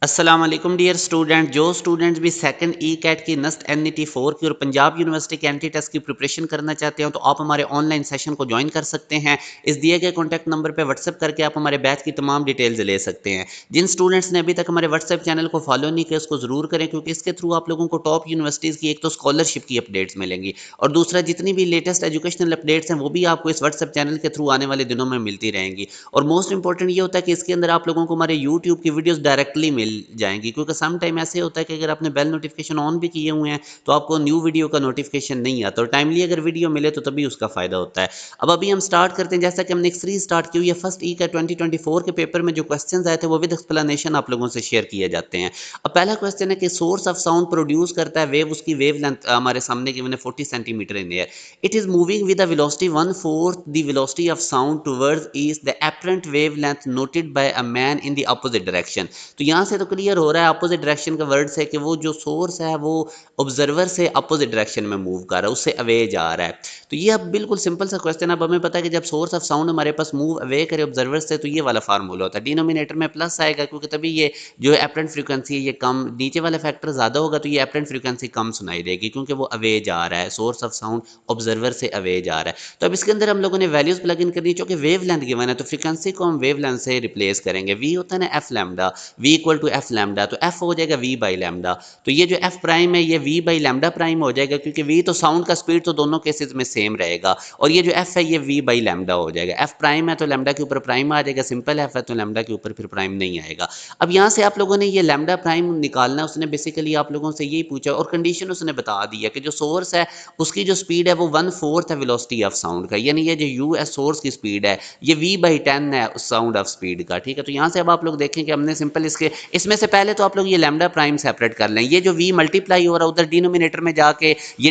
अस्सलाम वालेकुम dear student. जो स्टूडेंट्स भी सेकंड ई कैट की नस्ट एनईटी 4 की और पंजाब यूनिवर्सिटी के एंटी टेस्ट की प्रिपरेशन करना चाहते हो तो आप हमारे ऑनलाइन सेशन को ज्वाइन कर सकते हैं। इस दिए गए कॉन्टैक्ट नंबर पर व्हाट्सएप करके आप हमारे बैच की तमाम डिटेल्स ले सकते हैं। जिन स्टूडेंट्स ने अभी तक हमारे व्हाट्सएप चैनल को फॉलो नहीं किया उसको ज़रूर करें, क्योंकि इसके थ्रू आप लोगों को टॉप यूनिवर्सिटीज़ की एक तो स्कॉलरशिप की अपडेट्स मिलेंगी और दूसरा जितनी भी लेटेस्ट एजुकेशनल अपडेट्स हैं वो भी आपको इस व्हाट्सएप चैनल के थ्रू आने वाले दिनों में मिलती रहेंगी। और मोस्ट इंपॉर्टेंट ये होता है कि इसके अंदर आप लोगों को हमारे यूट्यूब की वीडियोस डायरेक्टली मिल जाएंगी, क्योंकि सम टाइम ऐसे होता है कि अगर आपने बेल नोटिफिकेशन ऑन भी किए हुए हैं तो आपको न्यू वीडियो का नोटिफिकेशन नहीं आता, और टाइमली अगर वीडियो मिले तो तभी उसका फायदा होता है। अब अभी हम स्टार्ट करते हैं। जैसा कि हमने एक सीरीज स्टार्ट की हुई है, फर्स्ट ई का 2024 के पेपर में जो क्वेश्चंस आए थे वो विद एक्सप्लेनेशन आप लोगों से शेयर किए जाते हैं। अब पहला क्वेश्चन है कि सोर्स ऑफ साउंड प्रोड्यूस करता है वेव, उसकी वेव लेंथ हमारे सामने गिवन है 40 centimetre in air. It is moving with a velocity 1/4 the velocity of sound towards east, the apparent wave length noted bye a man in the opposite direction. तो यहाँ से तो clear हो रहा है अपोजिट डायरेक्शन का word से कि वो जो सोर्स है वो ऑब्जर्वर से अपोजिट डायरेक्शन में मूव कर रहा है, उससे अवे जा रहा है। तो ये अब बिल्कुल सिंपल सा क्वेश्चन है। अब हमें पता है कि जब सोर्स ऑफ साउंड हमारे पास मूव अवे करे ऑब्जर्वर से तो ये वाला फार्मूला होता है, डिनोमिनेटर में प्लस आएगा क्योंकि तभी ये जो एपरेंट फ्रीक्वेंसी है ये कम, नीचे वाला फैक्टर ज़्यादा होगा तो ये एपरेंट फ्रीक्वेंसी कम सुनाई देगी क्योंकि वो अवे जा रहा है, सोर्स ऑफ साउंड ऑब्जर्वर से अवे जा रहा है। तो अब इसके अंदर हम लोगों ने वैल्यूज प्लग इन करनी है, क्योंकि वेव लेंथ गिवन है तो फ्रीक्वेंसी को हम वेव लेंथ से रिप्लेस करेंगे। वी होता है ना f lambda, v equal to f lambda, तो एफ हो जाएगा वी बाई लैम्डा। तो ये जो एफ प्राइम है ये वी बाई लैम्डा प्राइम हो जाएगा, क्योंकि वी तो साउंड का स्पीड तो दोनों केसेस में सेम रहेगा, और ये जो एफ है ये वी बाई लैम्डा हो जाएगा। एफ प्राइम है तो लैम्डा के ऊपर प्राइम आ जाएगा, सिंपल एफ है तो लैम्डा के ऊपर फिर प्राइम नहीं आएगा। अब यहाँ से आप लोगों ने ये लैम्डा प्राइम निकालना है, उसने बेसिकली आप लोगों से यही पूछा और कंडीशन उसने बता दी है कि जो सोर्स है उसकी जो स्पीड है वो 1/4 है वेलोसिटी ऑफ साउंड का, यानी ये जो यू है सोर्स की स्पीड है ये v बाई 10 है साउंड ऑफ स्पीड का। ठीक है, तो यहाँ से अब आप लोग देखें कि हमने सिंपल इसमें से पहले तो आप लोग ये लैम्डा प्राइम सेपरेट कर लें। ये जो v मल्टीप्लाई हो रहा है उधर डिनोमिनेटर में जाके ये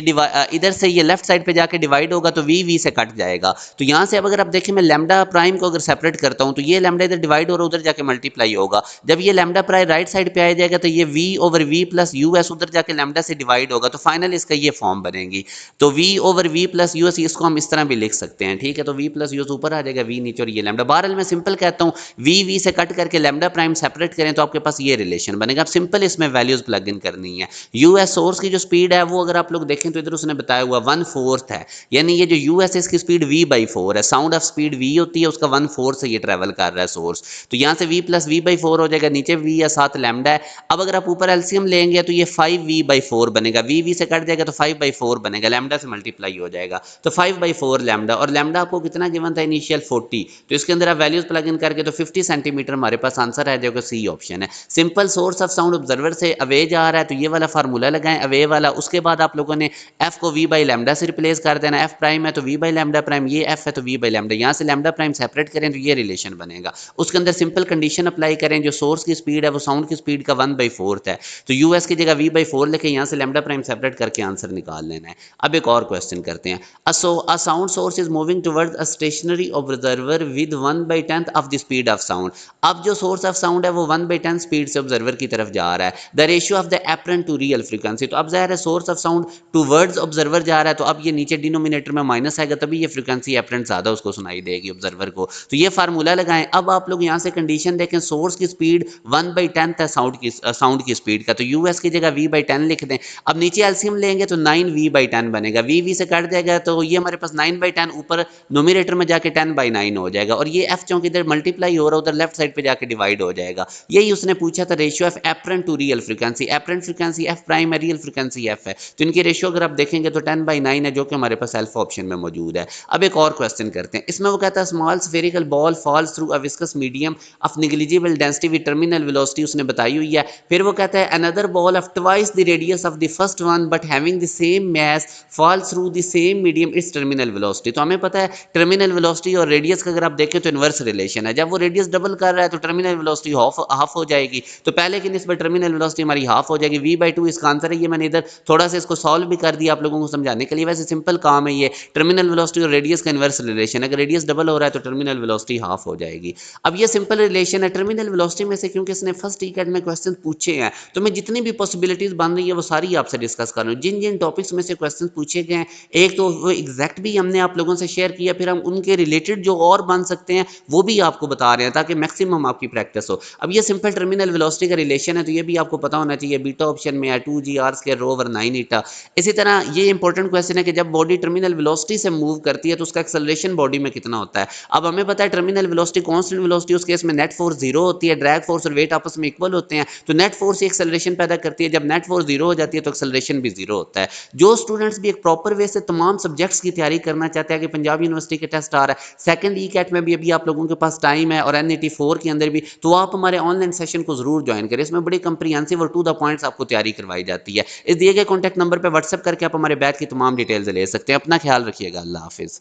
इधर से ये लेफ्ट साइड पे जाके डिवाइड होगा तो v से कट जाएगा। तो यहाँ से अब अगर आप देखें मैं लैम्डा प्राइम को अगर सेपरेट करता हूँ तो ये लैम्डा इधर डिवाइड हो रहा है उधर जाके मल्टीप्लाई होगा। जब ये लैम्डा प्राइम राइट साइड पे आ जाएगा तो ये v over v plus U S उधर जाके लैम्डा से डिवाइड होगा, तो फाइनल इसका ये फॉर्म बनेगी। तो v over v plus U S इसको हम इस तरह भी लिख सकते हैं। ठीक है, तो v प्लस यू एस ऊपर आ जाएगा, v नीचे और ये लैम्डा। बहरहाल मैं सिंपल कहता हूँ v से कट करके लैम्डा प्राइम सेपरेट करें तो आपके पास ये रिलेशन बनेगा। अब सिंपल इसमें वैल्यूज प्लग इन करनी है। यू एस सोर्स की जो स्पीड है वो अगर आप लोग देखें तो इधर उसने बताया हुआ 1/4 है, यानी ये जो यू एस इसकी स्पीड v बाई 4 है। साउंड ऑफ स्पीड v होती है, उसका 1/4 से ये ट्रेवल कर रहा है सोर्स। तो यहाँ से v प्लस v बाई 4 हो जाएगा, नीचे v या साथ लैम्डा है। अब अगर आप ऊपर एलसीएम लेंगे तो ये 5v बाई 4 बनेगा, v से कट जाएगा तो 5 बाई 4 बनेगा, लैम्डा से मल्टीप्लाई हो जाएगा तो 5 बाई 4 लैम्डा, और लैम्डा आपको कितना गिवन था इनिशियल 40, तो इसके अंदर आप वैल्यूज प्लग इन करके तो 50 सेंटीमीटर हमारे पास आंसर आ जाएगा, सी ऑप्शन है। Simple source of sound observer से अवे जा रहा है तो ये वाला फार्मूला लगाएं अवे वाला। उसके बाद आप लोगों ने एफ को वी बाई लैम्डा से रिप्लेस कर देना, एफ प्राइम है तो वी बाई लैम्डा प्राइम, ये एफ है तो वी बाई लैम्डा, यहाँ से लैम्डा प्राइम सेपरेट करें तो ये रिलेशन बनेगा। उसके अंदर सिंपल कंडीशन अप्लाई करें, जो सोर्स की स्पीड है वो साउंड की स्पीड का 1/4 है, तो यूएस की जगह v/4 लेके यहाँ से लैम्डा प्राइम सेपरेट करके आंसर निकाल लेना है। अब एक और क्वेश्चन करते हैं। A sound source is moving towards a stationary observer with 1/10 of the speed of sound। अब जो सोर्स ऑफ साउंड है वो 1/10 स्पीड से ऑब्जर्वर की तरफ जा रहा है। The ratio of the apparent to real frequency, तो अब ज़ाहिर है source of sound towards observer जा रहा है, तो अब ये नीचे डिनोमिनेटर में माइनस आएगा तभी ये फ्रीक्वेंसी एपरेंट ज़्यादा उसको सुनाई देगी ऑब्जर्वर को। तो ये फार्मूला लगाएं। अब आप लोग यहाँ से कंडीशन देखें, सोर्स की स्पीड 1/10 है साउंड की स्पीड का, तो यूएस की जगह v/10 लिख दें। अब नीचे एलसीएम लेंगे तो 9v/10 बनेगा, v से कट जाएगा तो ये हमारे पास 9/10 ऊपर नोमिनेटर में जाके 10/9 हो जाएगा, और ये f चूंकि इधर मल्टीप्लाई हो रहा है उधर लेफ्ट साइड पे जाके डिवाइड हो जाएगा। यही उसने पूछा था, ratio of apparent to real frequency. Apparent frequency f prime है, रियल फ्रीक्वेंसी f है, तो इनकी रेशियो अगर आप देखेंगे तो 10/9 है, जो कि हमारे पास अल्फा ऑप्शन में मौजूद है। अब एक और क्वेश्चन करते हैं। इसमें वो कहता है small spherical ball falls through a viscous medium of negligible density with terminal velocity, उसने बताई हुई है। फिर वो कहता है another ball of twice the radius of the first one but having the same mass falls through the same medium its terminal velocity. तो हमें पता है टर्मिनल वेलोसिटी और रेडियस का अगर आप देखें तो इनवर्स रिलेशन है। जब वो रेडियस डबल कर रहा है तो टर्मिनल वेलोसिटी हाफ हो जाएगी, तो पहले की निस्बत टर्मिनल वेलोसिटी हमारी हाफ हो जाएगी। v/2 इसका आंसर है। ये मैंने इधर थोड़ा सा इसको सॉल्व भी कर दिया आप लोगों को समझाने के लिए, वैसे सिंपल काम है ये। टर्मिनल वेलोसिटी और रेडियस का इनवर्स रिलेशन, अगर रेडियस डबल हो रहा है तो टर्मिनल वेलोसिटी हाफ हो जाएगी। अब ये सिंपल रिलेशन है टर्मिनल वेलोसिटी में से, क्योंकि इसने फर्स्ट ईकेट में क्वेश्चन पूछे हैं तो मैं जितनी भी पॉसिबिलिटीज बन रही है वो सारी आपसे डिस्कस कर रहा हूँ। जिन जिन टॉपिक्स में से क्वेश्चन पूछे गए हैं एक तो वो एग्जैक्ट भी हमने आप लोगों से शेयर किया, फिर हम उनके रिलेटेड जो और बन सकते हैं वो भी आपको बता रहे हैं ताकि मैक्सिमम आपकी प्रैक्टिस हो। अब ये सिंपल टर्मिनल टर्मिनल वेलोसिटी का रिलेशन है तो ये भी आपको पता होना चाहिए, बीटा ऑप्शन में है 2g r square rho over 9 ईटा। इसी तरह ये इंपॉर्टेंट क्वेश्चन है कि जब बॉडी टर्मिनल वेलोसिटी से मूव करती है तो उसका एक्सेलरेशन बॉडी में कितना होता है। अब हमें पता है टर्मिनल वेलोसिटी कांस्टेंट वेलोसिटी, उस केस में नेट फोर्स जीरो होती है, ड्रैग फोर्स और वेट आपस में इक्वल होते हैं, तो नेट फोर्स ही एक्सेलरेशन पैदा करती है। जब नेट फोर्स जीरो हो जाती है तो एक्सेलरेशन भी जीरो होता है। जो स्टूडेंट्स भी एक प्रॉपर वे से तमाम सब्जेक्ट्स की तैयारी करना चाहते हैं कि पंजाब यूनिवर्सिटी के टेस्ट आ रहा है, सेकंड ई कैट में भी अभी आप लोगों के पास टाइम है और एनईटी 4 के अंदर भी, तो आप हमारे ऑनलाइन सेशन को जरूर ज्वाइन करें। इसमें बड़ी कंप्रीहेंसिव और टू द पॉइंट्स आपको तैयारी करवाई जाती है। इस दिए गए कॉन्टैक्ट नंबर पर व्हाट्सएप करके आप हमारे बैच की तमाम डिटेल्स ले सकते हैं। अपना ख्याल रखिएगा। अल्लाह हाफिज़।